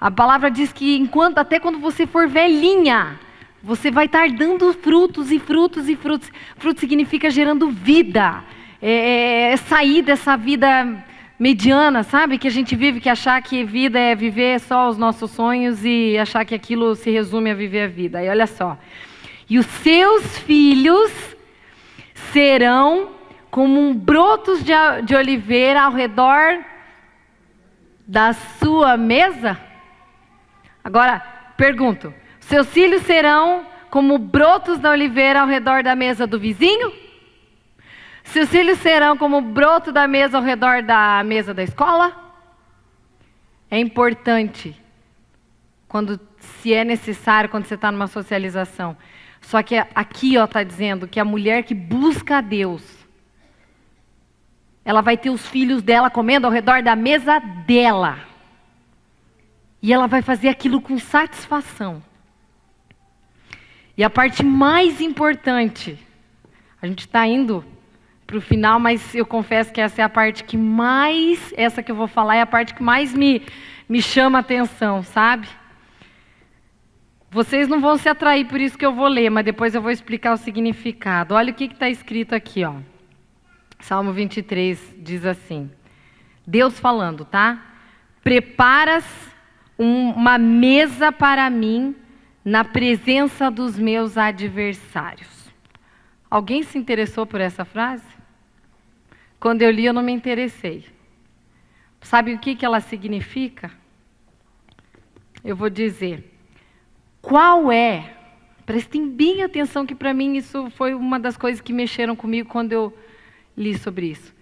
A palavra diz que até quando você for velhinha, você vai estar dando frutos e frutos e frutos. Fruto significa gerando vida. Sair dessa vida mediana, sabe? Que a gente vive, que achar que vida é viver só os nossos sonhos e achar que aquilo se resume a viver a vida. E olha só. E os seus filhos serão como brotos de oliveira ao redor da sua mesa? Agora, pergunto. Seus filhos serão como brotos da oliveira ao redor da mesa do vizinho? Seus filhos serão como broto da mesa ao redor da mesa da escola? É importante, se é necessário, quando você está numa socialização. Só que aqui está dizendo que a mulher que busca a Deus, ela vai ter os filhos dela comendo ao redor da mesa dela. E ela vai fazer aquilo com satisfação. E a parte mais importante, a gente está indo para o final, mas eu confesso que essa é a parte que mais, essa que eu vou falar, é a parte que mais me chama a atenção, sabe? Vocês não vão se atrair por isso que eu vou ler, mas depois eu vou explicar o significado. Olha o que está escrito aqui, ó. Salmo 23 diz assim, Deus falando, tá? Preparas uma mesa para mim na presença dos meus adversários. Alguém se interessou por essa frase? Quando eu li, eu não me interessei. Sabe o que ela significa? Eu vou dizer. Qual é? Prestem bem atenção que para mim isso foi uma das coisas que mexeram comigo quando eu li sobre isso.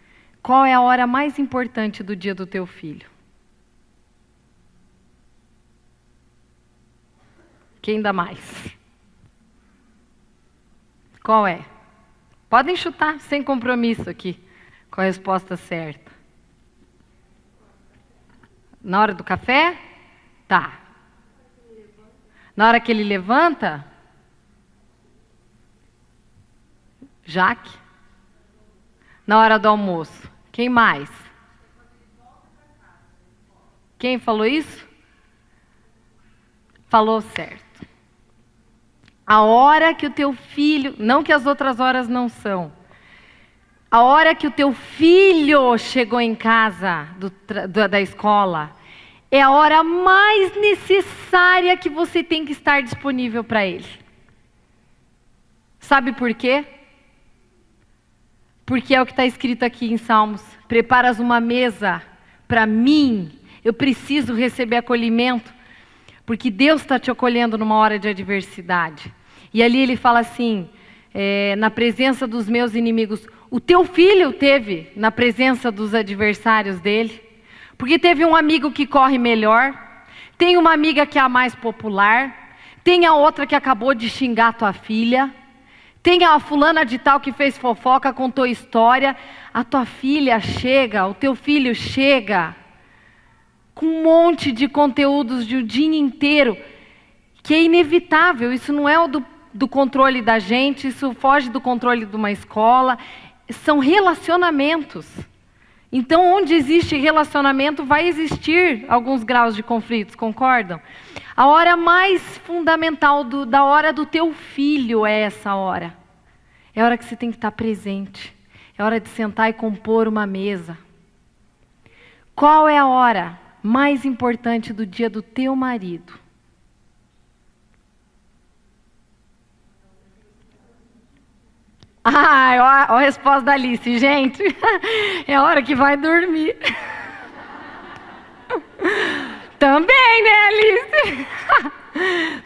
Qual é a hora mais importante do dia do teu filho? Quem dá mais? Qual é? Podem chutar, sem compromisso aqui, com a resposta certa. Na hora do café? Tá. Na hora que ele levanta? Jaque? Na hora do almoço? Quem mais? Quem falou isso? Falou certo. A hora que o teu filho, não que as outras horas não são, a hora que o teu filho chegou em casa da escola, é a hora mais necessária que você tem que estar disponível para ele. Sabe por quê? Porque é o que está escrito aqui em Salmos. Preparas uma mesa para mim, eu preciso receber acolhimento, porque Deus está te acolhendo numa hora de adversidade. E ali ele fala assim, na presença dos meus inimigos, o teu filho teve na presença dos adversários dele, porque teve um amigo que corre melhor, tem uma amiga que é a mais popular, tem a outra que acabou de xingar tua filha, tem a fulana de tal que fez fofoca, contou história, a tua filha chega, o teu filho chega com um monte de conteúdos de o dia inteiro, que é inevitável, isso não é o do controle da gente, isso foge do controle de uma escola, são relacionamentos. Então, onde existe relacionamento, vai existir alguns graus de conflitos, concordam? A hora mais fundamental da hora do teu filho é essa hora. É a hora que você tem que estar presente. É a hora de sentar e compor uma mesa. Qual é a hora mais importante do dia do teu marido? Olha a resposta da Alice, gente. É a hora que vai dormir. Também, né, Alice?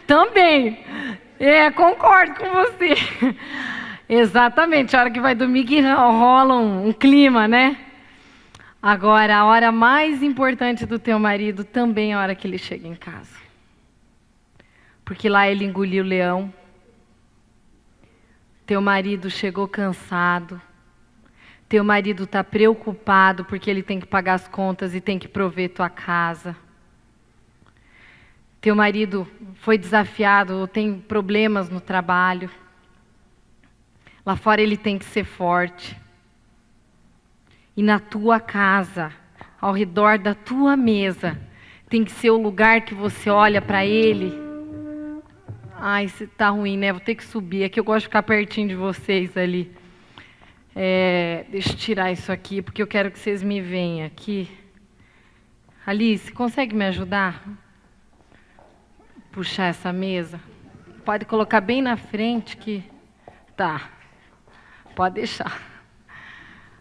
Também. Concordo com você. Exatamente, a hora que vai dormir que rola um clima, né? Agora, a hora mais importante do teu marido também é a hora que ele chega em casa. Porque lá ele engoliu o leão. Teu marido chegou cansado. Teu marido está preocupado porque ele tem que pagar as contas e tem que prover tua casa. Teu marido foi desafiado ou tem problemas no trabalho. Lá fora ele tem que ser forte. E na tua casa, ao redor da tua mesa, tem que ser o lugar que você olha para ele. Ai, se tá ruim, né? Vou ter que subir. É que eu gosto de ficar pertinho de vocês ali. Deixa eu tirar isso aqui, porque eu quero que vocês me venham aqui. Alice, consegue me ajudar? Puxar essa mesa? Pode colocar bem na frente que... Tá. Pode deixar.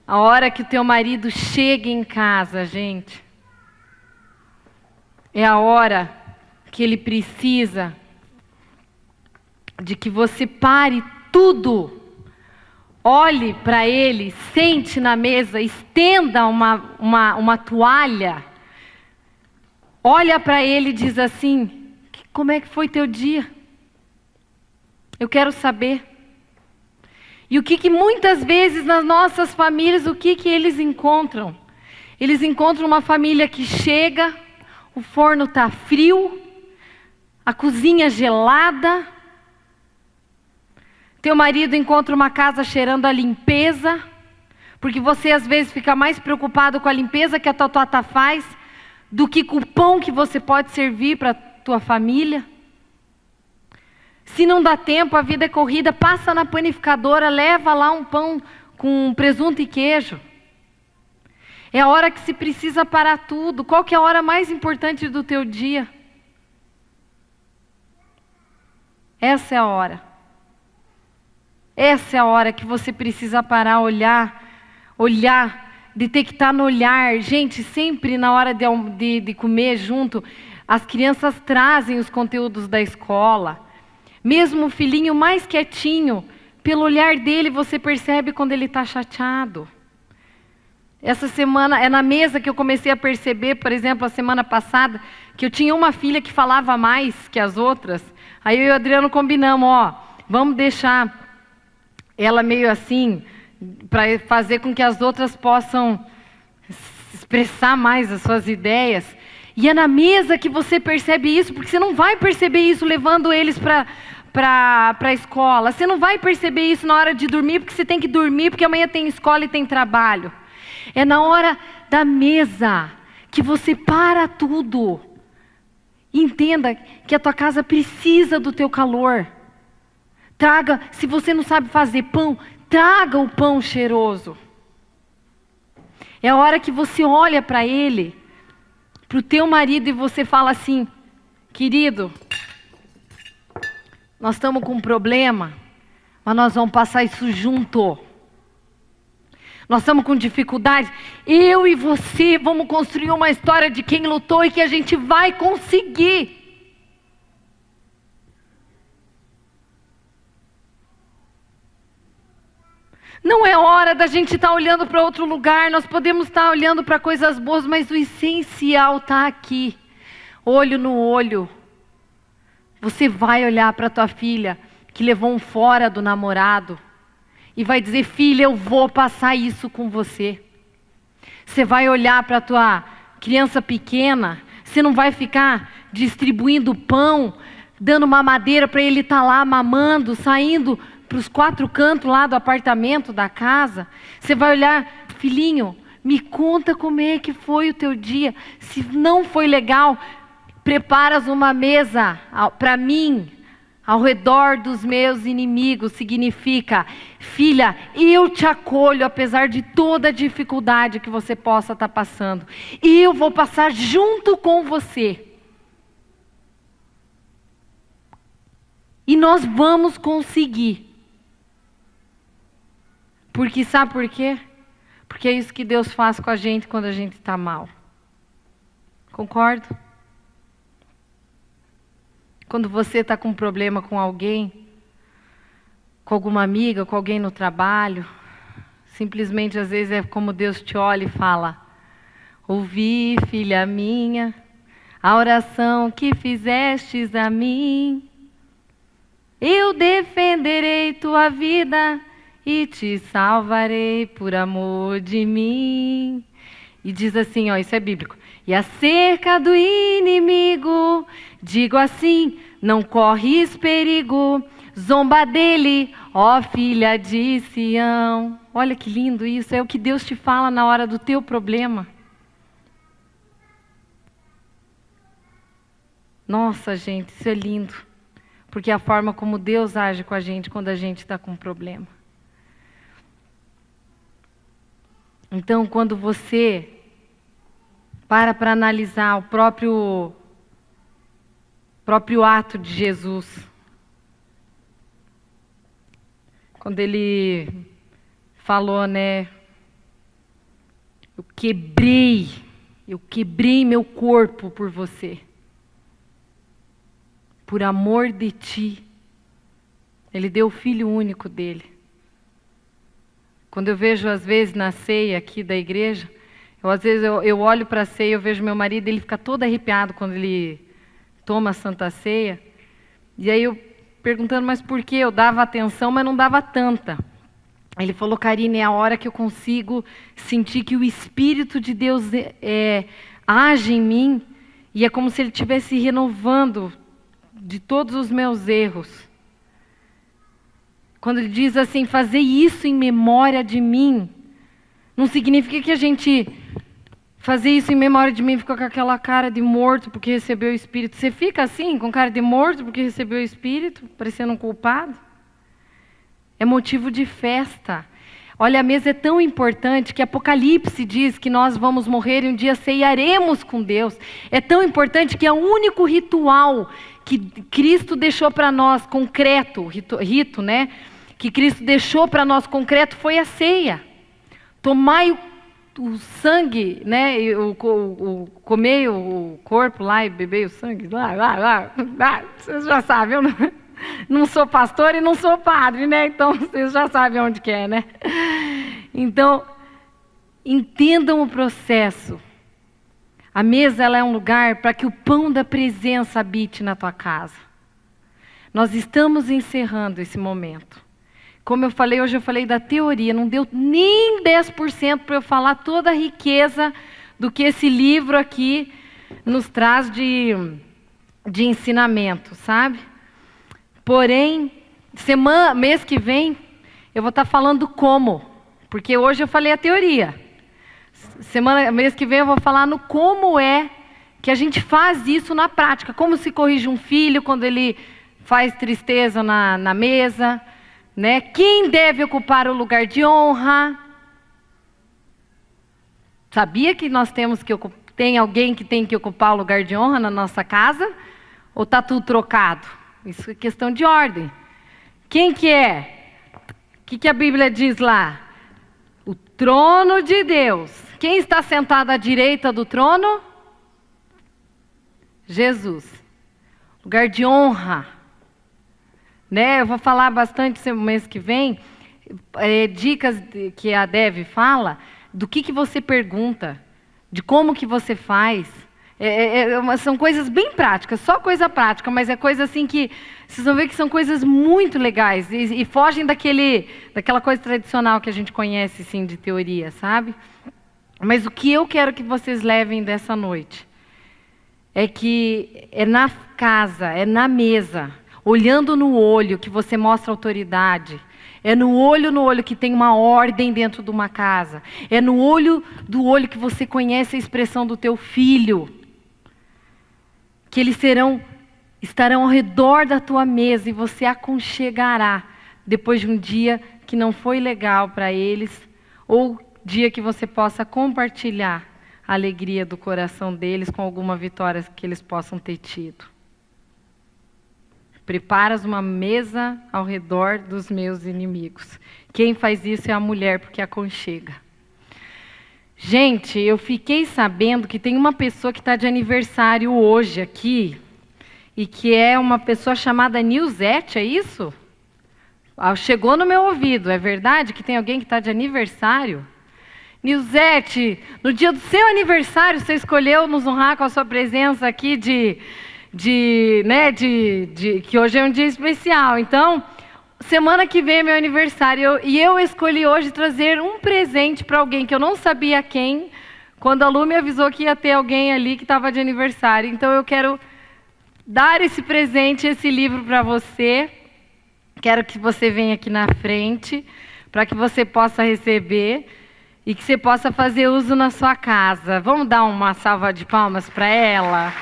A hora que o teu marido chega em casa, gente, é a hora que ele precisa de que você pare tudo, olhe para ele, sente na mesa, estenda uma toalha, olha para ele e diz assim: como é que foi teu dia? Eu quero saber. E o que muitas vezes nas nossas famílias, o que eles encontram? Eles encontram uma família que chega, o forno está frio, a cozinha gelada, teu marido encontra uma casa cheirando a limpeza, porque você às vezes fica mais preocupado com a limpeza que a tua tata faz, do que com o pão que você pode servir para a tua família. Se não dá tempo, a vida é corrida, passa na panificadora, leva lá um pão com presunto e queijo. É a hora que se precisa parar tudo. Qual que é a hora mais importante do teu dia? Essa é a hora. Essa é a hora que você precisa parar, olhar, de ter que estar no olhar. Gente, sempre na hora de comer junto, as crianças trazem os conteúdos da escola. Mesmo o filhinho mais quietinho, pelo olhar dele você percebe quando ele está chateado. Essa semana, é na mesa que eu comecei a perceber, por exemplo, a semana passada, que eu tinha uma filha que falava mais que as outras. Aí eu e o Adriano combinamos, vamos deixar ela meio assim, para fazer com que as outras possam expressar mais as suas ideias. E é na mesa que você percebe isso, porque você não vai perceber isso levando eles para a escola. Você não vai perceber isso na hora de dormir, porque você tem que dormir, porque amanhã tem escola e tem trabalho. É na hora da mesa que você para tudo. E entenda que a tua casa precisa do teu calor. Traga, se você não sabe fazer pão, traga o pão cheiroso. É a hora que você olha para ele, para o teu marido, e você fala assim: querido, nós estamos com um problema, mas nós vamos passar isso junto. Nós estamos com dificuldade, eu e você vamos construir uma história de quem lutou e que a gente vai conseguir. Não é hora da gente estar olhando para outro lugar, nós podemos estar olhando para coisas boas, mas o essencial está aqui, olho no olho. Você vai olhar para a tua filha, que levou um fora do namorado, e vai dizer: filha, eu vou passar isso com você. Você vai olhar para a tua criança pequena, você não vai ficar distribuindo pão, dando mamadeira para ele estar lá mamando, saindo para os 4 cantos lá do apartamento, da casa. Você vai olhar: filhinho, me conta como é que foi o teu dia. Se não foi legal, preparas uma mesa para mim, ao redor dos meus inimigos. Significa: filha, eu te acolho apesar de toda a dificuldade que você possa estar passando. E eu vou passar junto com você. E nós vamos conseguir. Porque sabe por quê? Porque é isso que Deus faz com a gente quando a gente está mal. Concordo? Quando você está com um problema com alguém, com alguma amiga, com alguém no trabalho, simplesmente às vezes é como Deus te olha e fala: ouvi, filha minha, a oração que fizestes a mim. Eu defenderei tua vida e te salvarei por amor de mim. E diz assim, isso é bíblico: e acerca do inimigo, digo assim, não corres perigo, zomba dele, ó filha de Sião. Olha que lindo isso, é o que Deus te fala na hora do teu problema. Nossa, gente, isso é lindo, porque é a forma como Deus age com a gente quando a gente está com um problema. Então, quando você para analisar o próprio ato de Jesus, quando ele falou, eu quebrei meu corpo por você, por amor de ti, Ele deu o Filho único dele. Quando eu vejo, às vezes, na ceia aqui da igreja, às vezes eu olho para a ceia, eu vejo meu marido, ele fica todo arrepiado quando ele toma a Santa Ceia. E aí eu perguntando, mas por quê? Eu dava atenção, mas não dava tanta. Ele falou, Karine, é a hora que eu consigo sentir que o Espírito de Deus age em mim, e é como se Ele estivesse renovando de todos os meus erros. Quando Ele diz assim, fazer isso em memória de mim, não significa que a gente fazer isso em memória de mim fica com aquela cara de morto porque recebeu o Espírito. Você fica assim, com cara de morto porque recebeu o Espírito, parecendo um culpado? É motivo de festa. Olha, a mesa é tão importante que Apocalipse diz que nós vamos morrer e um dia ceiaremos com Deus. É tão importante que é o único ritual que Cristo deixou para nós, concreto, rito, né? Que Cristo deixou para nós concreto foi a ceia. Tomai o sangue, né? Comer o corpo lá e beber o sangue lá. Vocês já sabem, eu não sou pastor e não sou padre, né? Então, vocês já sabem onde que é, né? Então, entendam o processo. A mesa, ela é um lugar para que o pão da presença habite na tua casa. Nós estamos encerrando esse momento. Como eu falei, hoje eu falei da teoria, não deu nem 10% para eu falar toda a riqueza do que esse livro aqui nos traz de ensinamento, sabe? Porém, mês que vem, eu vou estar falando como, porque hoje eu falei a teoria. Mês que vem eu vou falar no como é que a gente faz isso na prática, como se corrige um filho quando ele faz tristeza na mesa, né? Quem deve ocupar o lugar de honra? Sabia que nós tem alguém que tem que ocupar o lugar de honra na nossa casa? Ou está tudo trocado? Isso é questão de ordem. Quem que é? O que a Bíblia diz lá? O trono de Deus. Quem está sentado à direita do trono? Jesus. Lugar de honra. Né? Eu vou falar bastante no mês que vem, dicas que a Dev fala, do que você pergunta, de como que você faz. São coisas bem práticas, só coisa prática, mas é coisa assim que vocês vão ver que são coisas muito legais e fogem daquela coisa tradicional que a gente conhece assim, de teoria, sabe? Mas o que eu quero que vocês levem dessa noite é que é na casa, é na mesa, olhando no olho que você mostra autoridade. É no olho que tem uma ordem dentro de uma casa. É no olho do olho que você conhece a expressão do teu filho. Que eles estarão ao redor da tua mesa e você aconchegará depois de um dia que não foi legal para eles, ou dia que você possa compartilhar a alegria do coração deles com alguma vitória que eles possam ter tido. Preparas uma mesa ao redor dos meus inimigos. Quem faz isso é a mulher, porque aconchega. Gente, eu fiquei sabendo que tem uma pessoa que está de aniversário hoje aqui, e que é uma pessoa chamada Nilzete, é isso? Chegou no meu ouvido, é verdade que tem alguém que está de aniversário? Nilzete, no dia do seu aniversário, você escolheu nos honrar com a sua presença aqui que hoje é um dia especial. Então, semana que vem é meu aniversário e eu escolhi hoje trazer um presente para alguém que eu não sabia quem, quando a Lu me avisou que ia ter alguém ali que estava de aniversário. Então, eu quero dar esse presente, esse livro para você. Quero que você venha aqui na frente para que você possa receber e que você possa fazer uso na sua casa. Vamos dar uma salva de palmas para ela?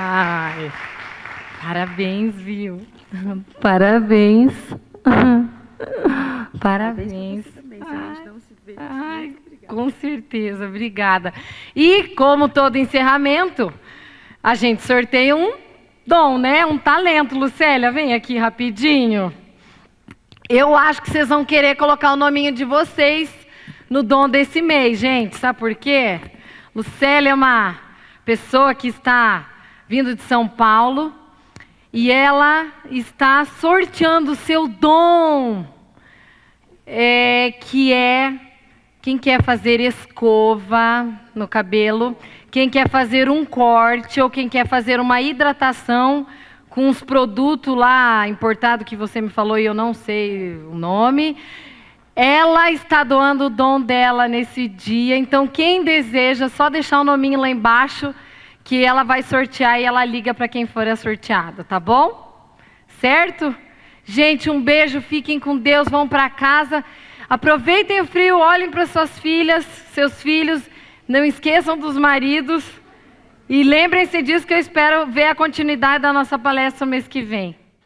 Ai, parabéns, viu? Parabéns. Parabéns. Ai, com certeza, obrigada. E como todo encerramento, a gente sorteia um dom, né? Um talento. Lucélia, vem aqui rapidinho. Eu acho que vocês vão querer colocar o nominho de vocês no dom desse mês, gente. Sabe por quê? Lucélia é uma pessoa que está vindo de São Paulo, e ela está sorteando o seu dom, que é quem quer fazer escova no cabelo, quem quer fazer um corte ou quem quer fazer uma hidratação com os produtos lá importados que você me falou e eu não sei o nome. Ela está doando o dom dela nesse dia, então quem deseja, só deixar o nominho lá embaixo que ela vai sortear e ela liga para quem for a sorteada, tá bom? Certo? Gente, um beijo, fiquem com Deus, vão para casa. Aproveitem o frio, olhem para suas filhas, seus filhos, não esqueçam dos maridos e lembrem-se disso que eu espero ver a continuidade da nossa palestra no mês que vem.